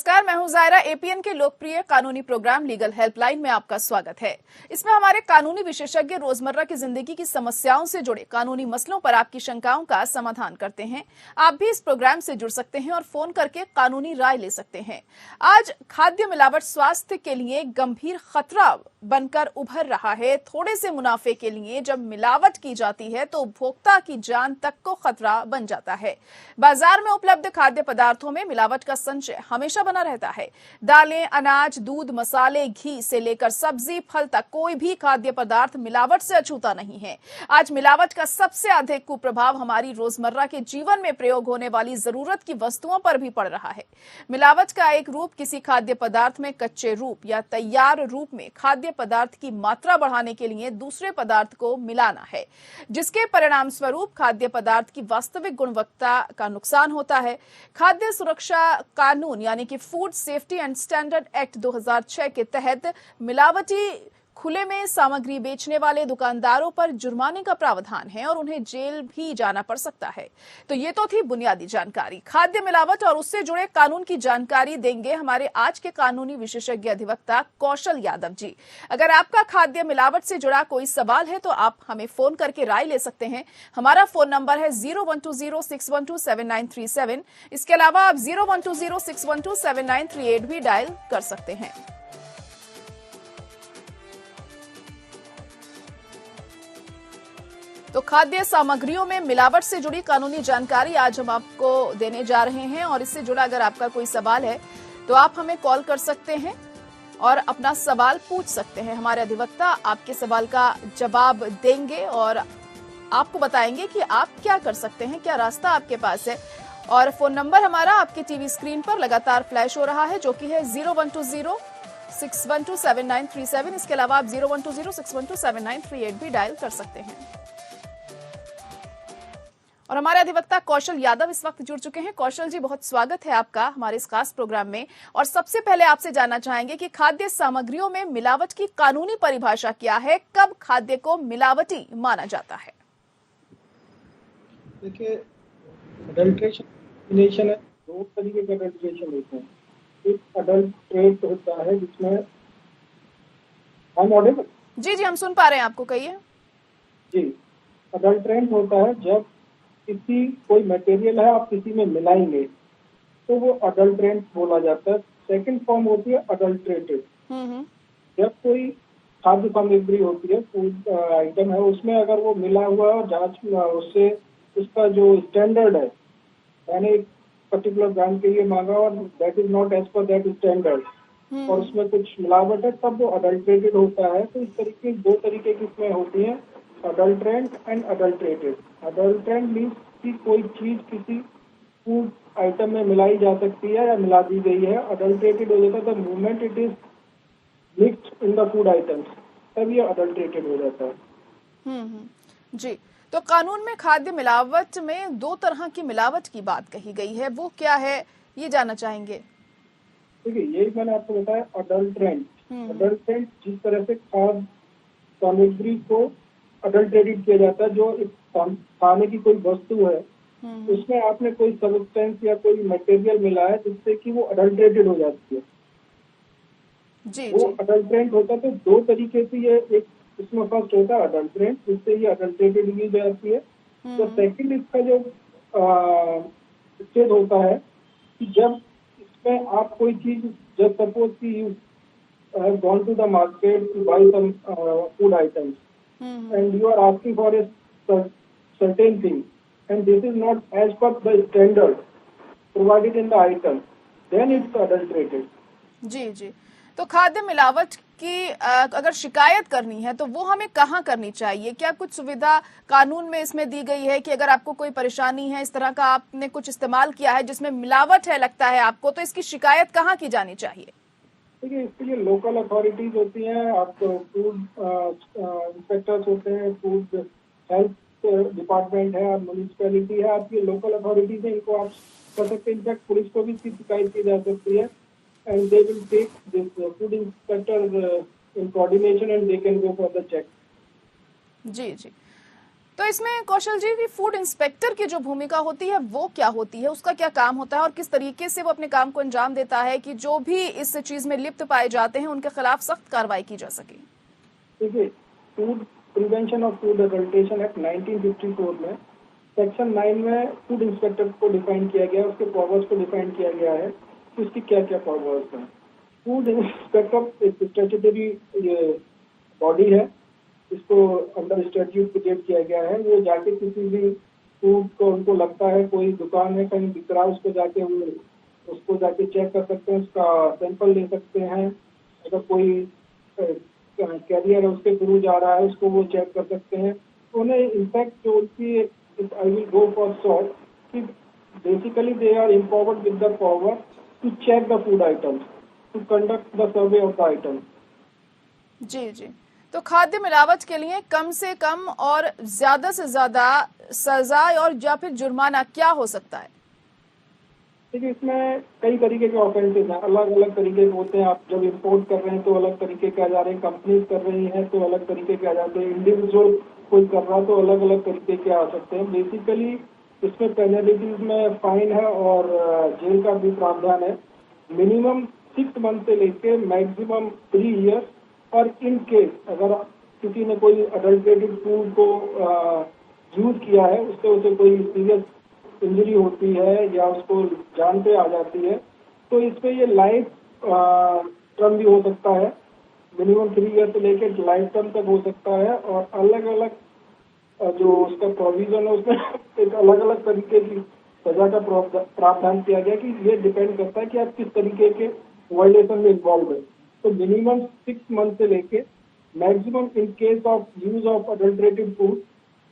नमस्कार, मैं हूं जायरा। एपीएन के लोकप्रिय कानूनी प्रोग्राम लीगल हेल्पलाइन में आपका स्वागत है। इसमें हमारे कानूनी विशेषज्ञ रोजमर्रा की जिंदगी की समस्याओं से जुड़े कानूनी मसलों पर आपकी शंकाओं का समाधान करते हैं। आप भी इस प्रोग्राम से जुड़ सकते हैं और फोन करके कानूनी राय ले सकते हैं। आज खाद्य मिलावट स्वास्थ्य के लिए गंभीर खतरा बनकर उभर रहा है। थोड़े से मुनाफे के लिए जब मिलावट की जाती है तो उपभोक्ता की जान तक को खतरा बन जाता है। बाजार में उपलब्ध खाद्य पदार्थों में मिलावट का संचय हमेशा बना रहता है। दालें, अनाज, दूध, मसाले, घी से लेकर सब्जी, फल तक कोई भी खाद्य पदार्थ मिलावट से अछूता नहीं है। आज मिलावट का सबसे अधिक कुप्रभाव हमारी रोजमर्रा के जीवन में प्रयोग होने वाली जरूरत की वस्तुओं पर भी पड़ रहा है। मिलावट का एक रूप किसी खाद्य पदार्थ में कच्चे रूप या तैयार रूप में खाद्य पदार्थ की मात्रा बढ़ाने के लिए दूसरे पदार्थ को मिलाना है, जिसके परिणाम स्वरूप खाद्य पदार्थ की वास्तविक गुणवत्ता का नुकसान होता है। खाद्य सुरक्षा कानून यानी कि food Safety and standard act 2006 के तहत मिलावटी खुले में सामग्री बेचने वाले दुकानदारों पर जुर्माने का प्रावधान है और उन्हें जेल भी जाना पड़ सकता है। तो ये तो थी बुनियादी जानकारी। खाद्य मिलावट और उससे जुड़े कानून की जानकारी देंगे हमारे आज के कानूनी विशेषज्ञ अधिवक्ता कौशल यादव जी। अगर आपका खाद्य मिलावट से जुड़ा कोई सवाल है तो आप हमें फोन करके राय ले सकते हैं। हमारा फोन नंबर है 012061273937। इसके अलावा आप 012061273938 भी डायल कर सकते हैं। तो खाद्य सामग्रियों में मिलावट से जुड़ी कानूनी जानकारी आज हम आपको देने जा रहे हैं और इससे जुड़ा अगर आपका कोई सवाल है तो आप हमें कॉल कर सकते हैं और अपना सवाल पूछ सकते हैं। हमारे अधिवक्ता आपके सवाल का जवाब देंगे और आपको बताएंगे कि आप क्या कर सकते हैं, क्या रास्ता आपके पास है। और फोन नंबर हमारा आपके टीवी स्क्रीन पर लगातार फ्लैश हो रहा है, जो कि है 012061273937। इसके अलावा आप 012061273938 भी डायल कर सकते हैं। और हमारे अधिवक्ता कौशल यादव इस वक्त जुड़ चुके हैं। कौशल जी, बहुत स्वागत है आपका हमारे इस खास प्रोग्राम में। और सबसे पहले आपसे जानना चाहेंगे कि खाद्य सामग्रियों में मिलावट की कानूनी परिभाषा क्या है, कब खाद्य को मिलावटी माना जाता है? देखिए, अडल्ट्रेशन है, दो तरीके के अडल्ट्रेशन होते हैं। एक अडल्ट्रेट होता है जिसमें जी हम सुन पा रहे हैं आपको, कहिए जी। अडल्ट्रेंट होता है जब किसी कोई मटेरियल है आप किसी में मिलाएंगे तो वो अडल्ट्रेंट बोला जाता है। सेकंड फॉर्म होती है अडल्ट्रेटेड। जब कोई खाद्य सामग्री होती है, फूड आइटम है, उसमें अगर वो मिला हुआ है और जांच उससे उसका जो स्टैंडर्ड है, मैंने एक पर्टिकुलर ब्रांड के लिए मांगा और that is not as per that standard और उसमें कुछ मिलावट है, तब वो अडल्ट्रेटेड होता है। तो इस तरीके दो तरीके की इसमें होती है, adulterant and adulterated. Adulterant means कि कोई चीज किसी फूड आइटम में मिलाई जा सकती है या मिला दी गई है। अडल्ट्रेटेड हो जाता है the moment it is mixed in the food items, तब ये अडल्ट्रेटेड हो जाता है। जी, तो कानून में खाद्य मिलावट में दो तरह की मिलावट की बात कही गई है, वो क्या है ये जानना चाहेंगे? देखिए, यही मैंने आपको बताया, अडल्ट्रेंट। अडल्ट्रेंट जिस तरह से खाद्य सामग्री को अडल्ट्रेटेड किया जाता है, जो खाने की कोई वस्तु है उसमें आपने कोई सब्सटेंस या कोई मटेरियल मिला है जिससे कि वो अडल्ट्रेटेड हो जाती है, वो अडल्ट्रेंट होता है। तो दो तरीके से ये, एक इसमें फर्स्ट होता है अडल्ट्रेंट, जिससे ये अडल्ट्रेटेड की जाती है। तो सेकंड इसका जो स्टेज होता है कि जब इसमें आप कोई चीज, जब सपोज कि you have gone to the market to buy some food items and you are asking for a certain thing and this is not as per the standard provided in the item, then it's adulterated. जी, तो खाद्य मिलावट की अगर शिकायत करनी है तो वो हमें कहाँ करनी चाहिए? क्या कुछ सुविधा कानून में इसमें दी गई है कि अगर आपको कोई परेशानी है, इस तरह का आपने कुछ इस्तेमाल किया है जिसमें मिलावट है लगता है आपको, तो इसकी शिकायत कहाँ की जानी चाहिए? देखिए, इसके लिए लोकल अथॉरिटीज होती हैं, आपको फूड इंस्पेक्टर्स होते हैं, फूड हेल्थ डिपार्टमेंट है, म्यूनिसिपैलिटी है, आपकी लोकल अथॉरिटीज है, इनको आप कर सकते हैं। इनफैक्ट पुलिस को भी इसकी शिकायत की जा सकती है and they will take this food inspector in coordination and they can go for the check. जी, तो इसमें कौशल जी, फूड इंस्पेक्टर की जो भूमिका होती है वो क्या होती है, उसका क्या काम होता है और किस तरीके से वो अपने काम को अंजाम देता है कि जो भी इस चीज में लिप्त पाए जाते हैं उनके खिलाफ सख्त कार्रवाई की जा सके? देखिए, food prevention of food adulteration act 1954 में सेक्शन 9 में फूड इंस्पेक्टर को डिफाइन किया गया है, उसके पावर्स को डिफाइन किया गया है कि उसकी क्या क्या पावर्स हैं। फूड इंस्पेक्टर एक स्टैट्यूटरी बॉडी है, इसको अंडर स्टैट्यूट क्रिएट किया गया है। वो जाके किसी भी फूड को उनको लगता है कोई दुकान है कहीं बिक रहा है, उसको जाके चेक कर सकते हैं, उसका सैंपल ले सकते हैं। अगर कोई कैरियर है उसके थ्रू जा रहा है, उसको वो चेक कर सकते हैं। उन्हें इनफैक्ट जो उनकी I will go for short कि basically they are empowered with the power to check the food items, to conduct the survey of the item. जी जी, तो खाद्य मिलावट के लिए कम से कम और ज्यादा से ज्यादा सजा और या फिर जुर्माना क्या हो सकता है? देखिए, इसमें कई तरीके के ऑफेंसेस हैं, अलग अलग तरीके के होते हैं। आप जब इम्पोर्ट कर रहे हैं तो अलग तरीके के आ जा रहे हैं, कंपनीज कर रही हैं तो अलग तरीके के आ जाते हैं, इंडिविजुअल कोई कर रहा तो अलग अलग तरीके के आ सकते हैं। बेसिकली इसमें पेनल्टीज में फाइन है और जेल का भी प्रावधान है। मिनिमम 6 मंथ से लेके मैक्सिमम 3 ईयर्स। और इन केस अगर किसी ने कोई अडल्ट्रेटेड फूड को यूज किया है, उससे उसे कोई सीरियस इंजरी होती है या उसको जान पे आ जाती है, तो इस पे ये लाइफ टर्म भी हो सकता है। मिनिमम 3 ईयर से लेकर लाइफ टर्म तक हो सकता है। और अलग अलग जो उसका प्रोविजन है उसमें एक अलग अलग तरीके की सजा का प्रावधान किया गया कि ये डिपेंड करता है कि आप किस तरीके के वायलेशन में इन्वॉल्व है। तो मिनिमम 6 मंथ से लेके maximum in case of use of adulterated food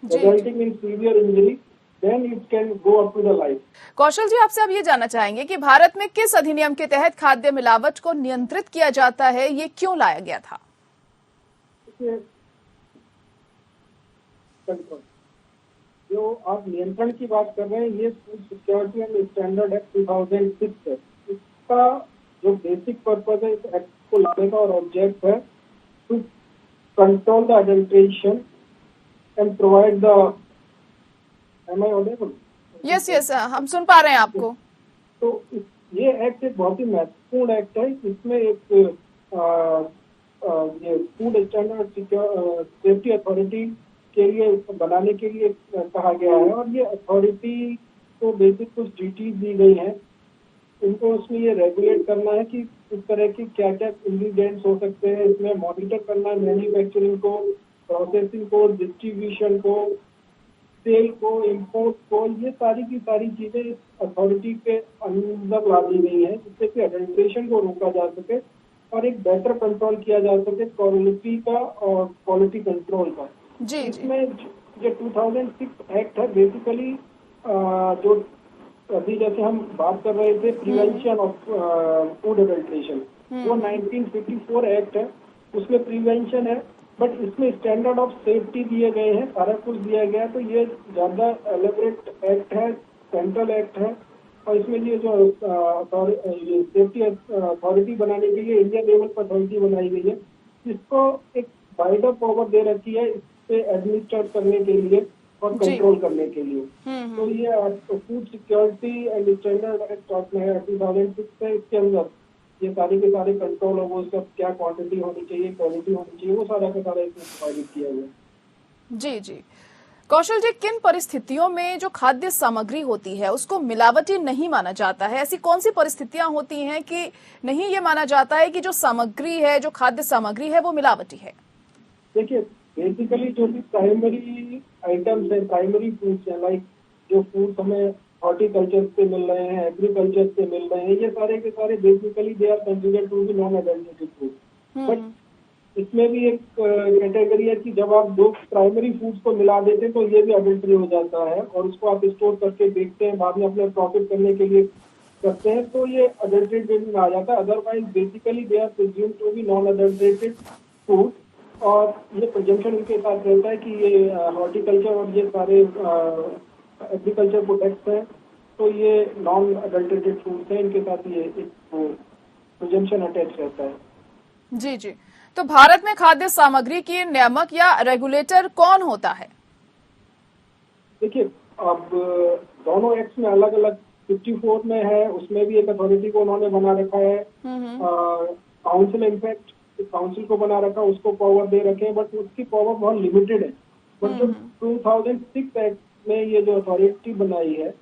resulting in severe injury, then it can go up to the life. कौशल जी, आपसे अब ये जानना चाहेंगे कि भारत में किस अधिनियम के तहत खाद्य मिलावट को नियंत्रित किया जाता है, ये क्यों लाया गया था? जो आप नियंत्रण की बात कर रहे हैं, ये food security and standard act 2006 है। इसका जो बेसिक पर्पज है इस एक्ट को लाने का और ऑब्जेक्ट है to control the adulteration and provide the yes yes, हम सुन पा रहे हैं आपको। तो ये एक्ट एक बहुत ही महत्वपूर्ण एक्ट है। इसमें एक ये फूड स्टैंडर्ड सेफ्टी अथॉरिटी के लिए बनाने के लिए कहा गया है और ये अथॉरिटी को बेसिक कुछ ड्यूटीज दी गई हैं। इनको उसमें ये रेगुलेट करना है कि इस तरह की क्या क्या इंग्रीडियंट्स हो सकते हैं, इसमें मॉनिटर करना है मैन्युफैक्चरिंग को, प्रोसेसिंग को, डिस्ट्रीब्यूशन को, सेल को, इम्पोर्ट को। ये सारी की सारी चीजें अथॉरिटी के अंदर ला दी गई है जिससे कि अडल्ट्रेशन को रोका जा सके और एक बेटर कंट्रोल किया जा सके क्वालिटी का और क्वालिटी कंट्रोल का। जी, इसमें जो 2006 एक्ट है बेसिकली जो अभी जैसे हम बात कर रहे थे प्रिवेंशन ऑफ फूड एडल्ट्रेशन, वो 1954 एक्ट है, उसमें प्रिवेंशन है बट इसमें स्टैंडर्ड ऑफ सेफ्टी दिए गए हैं, सारा कुछ दिया गया। तो ये ज्यादा एलेबरेट एक्ट है, सेंट्रल एक्ट है और इसमें ये जो सेफ्टी अथॉरिटी बनाने के लिए इंडिया लेवल पर अथॉरिटी बनाई गई है, जिसको एक वाइडर पावर दे रखी है इससे एडमिनिस्ट्रेट करने के लिए और कंट्रोल करने के लिए। तो ये food security and standard act of 2006 है। इसके अंदर ये सारे के सारे कंट्रोल हो, वो सब क्या क्वांटिटी होनी चाहिए, क्वालिटी होनी चाहिए, वो सारा का सारा इसमें प्रोवाइड किया गया। जी जी, कौशल जी, किन परिस्थितियों में जो खाद्य सामग्री होती है उसको मिलावटी नहीं माना जाता है? ऐसी कौन सी परिस्थितियां होती हैं कि नहीं ये माना जाता है कि जो सामग्री है, जो खाद्य सामग्री है वो मिलावटी है? देखिए, बेसिकली जो भी प्राइमरी आइटम्स है, प्राइमरी फूड्स है, लाइक जो फूड्स हमें हॉर्टिकल्चर से मिल रहे हैं, एग्रीकल्चर से मिल रहे हैं, ये सारे के सारे basically they are considered to be non adulterated food. But इसमें भी एक कैटेगरी है कि जब आप दो प्राइमरी फूड्स को मिला देते हैं तो ये भी अडल्ट्री हो जाता है और उसको आप स्टोर करके बेचते हैं, बाद में अपने प्रॉफिट करने के लिए करते हैं, तो ये अडल्ट्रेटेड में आ जाता है। Otherwise basically they are presumed to be non adulterated food और ये प्रिजम्पशन उनके साथ रहता है कि ये हॉर्टिकल्चर और ये सारे एग्रीकल्चर प्रोडक्ट्स हैं तो ये नॉन अडल्ट्रेटेड फूड्स हैं, इनके साथ ये एक प्रिजम्पशन अटैच रहता है। जी जी, तो भारत में खाद्य सामग्री की नियामक या रेगुलेटर कौन होता है? देखिए, अब दोनों एक्ट में अलग अलग 54 में है, उसमें भी एक अथॉरिटी को उन्होंने बना रखा है। काउंसिल इनफैक्ट काउंसिल को बना रखा, उसको पावर दे रखे हैं, बट उसकी पावर बहुत लिमिटेड है। बट जो 2006 एक्ट में ये जो अथॉरिटी बनाई है,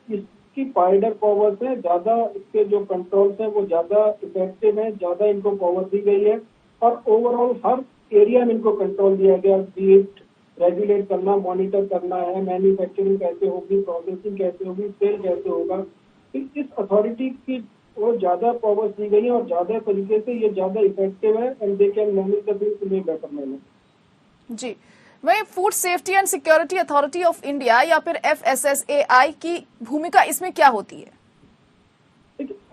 इसकी वाइडर पावर्स है, ज्यादा इसके जो कंट्रोल्स हैं वो ज्यादा इफेक्टिव है, ज्यादा इनको पावर दी गई है और ओवरऑल हर एरिया में इनको कंट्रोल दिया गया। बी इट रेगुलेट करना, मॉनिटर करना है, मैन्युफैक्चरिंग कैसे होगी, प्रोसेसिंग कैसे होगी, सेल कैसे होगा। तो इस अथॉरिटी की वो ज्यादा पावर्स दी गई है और ज्यादा तरीके से ये ज्यादा इफेक्टिव है and they can manage the things in a better manner. जी, वही Food Safety and Security Authority of India या फिर FSSAI की भूमिका इसमें क्या होती है?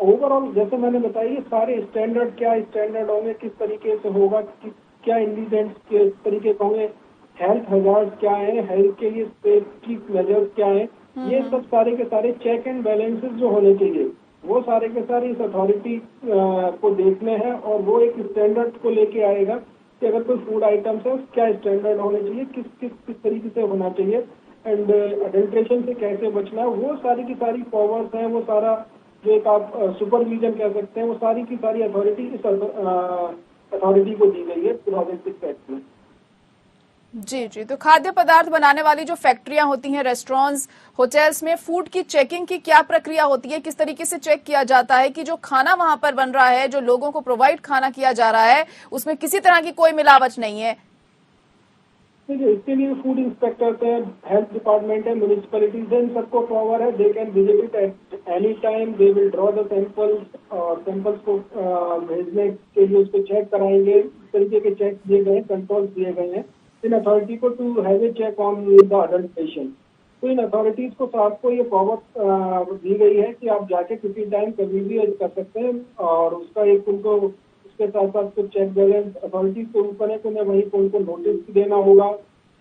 ओवरऑल जैसे मैंने बताया, ये सारे स्टैंडर्ड क्या स्टैंडर्ड होंगे, किस तरीके से होगा, क्या इंग्रीडिएंट्स किस तरीके के होंगे, हेल्थ हजार्ड क्या है, हेल्थ के लिए सेफ्टी मेजर्स क्या है, ये सब सारे के सारे चेक एंड बैलेंसेस जो होने चाहिए वो सारे के सारे इस अथॉरिटी को देखने हैं और वो एक स्टैंडर्ड को लेके आएगा कि अगर कोई फूड आइटम्स है क्या स्टैंडर्ड होने चाहिए, किस किस किस तरीके से होना चाहिए एंड अडल्ट्रेशन से कैसे बचना है। वो सारी की सारी पावर्स हैं, वो सारा जो एक आप सुपरविजन कह सकते हैं, वो सारी की सारी अथॉरिटी इस अथॉरिटी को दी गई है 2006 एक्ट में। जी जी, तो खाद्य पदार्थ बनाने वाली जो फैक्ट्रियां होती हैं, रेस्टोरेंट्स, होटल्स में फूड की चेकिंग की क्या प्रक्रिया होती है? किस तरीके से चेक किया जाता है कि जो खाना वहां पर बन रहा है, जो लोगों को प्रोवाइड खाना किया जा रहा है, उसमें किसी तरह की कोई मिलावट नहीं है? इसके लिए फूड इंस्पेक्टर्स है, हेल्थ डिपार्टमेंट है, म्यूनिसिपैलिटीज है, इन सबको पावर है। They can visit it at any time, they will draw the samples और सैंपल्स को भेजने के लिए उसको चेक कराएंगे। इस तरीके के चेक दिए गए, कंट्रोल दिए गए हैं इन अथॉरिटी को to have a check on the adulteration. तो इन अथॉरिटीज को आपको ये पावर दी गई है कि आप जाके किसी टाइम कभी भी कर सकते हैं और उसका एक उनको उसके साथ साथ कुछ चेक बैलेंस अथॉरिटीज के ऊपर है कि उन्हें वहीं पर उनको नोटिस देना होगा,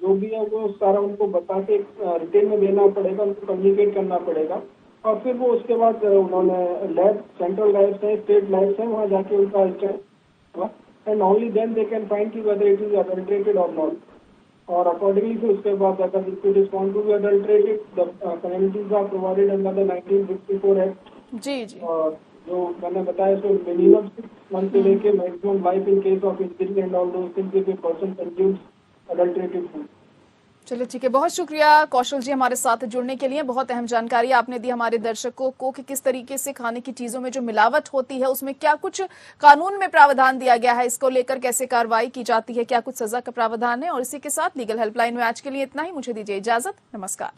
जो भी है वो सारा उनको बता के रिटेन में देना पड़ेगा, उनको कम्युनिकेट करना पड़ेगा और फिर वो उसके बाद उन्होंने लैब, सेंट्रल लैब्स हैं, स्टेट लैब्स हैं, वहाँ जाके उनका and only then they can find कि वेदर इट इज अडल्ट्रेटेड और नॉट। और अकॉर्डिंगली फिर उसके बाद अगर it is found to be adulterated, the penalties are provided under the 1954 act. जी जी, और जो मैंने बताया सो मिनिमम 6 मंथ से लेके maximum life in case of injury and all those things if a person consumes adulterated food. चलिए ठीक है, बहुत शुक्रिया कौशल जी हमारे साथ जुड़ने के लिए। बहुत अहम जानकारी आपने दी हमारे दर्शकों को कि किस तरीके से खाने की चीजों में जो मिलावट होती है उसमें क्या कुछ कानून में प्रावधान दिया गया है, इसको लेकर कैसे कार्रवाई की जाती है, क्या कुछ सजा का प्रावधान है। और इसी के साथ लीगल हेल्पलाइन में आज के लिए इतना ही। मुझे दीजिए इजाजत, नमस्कार।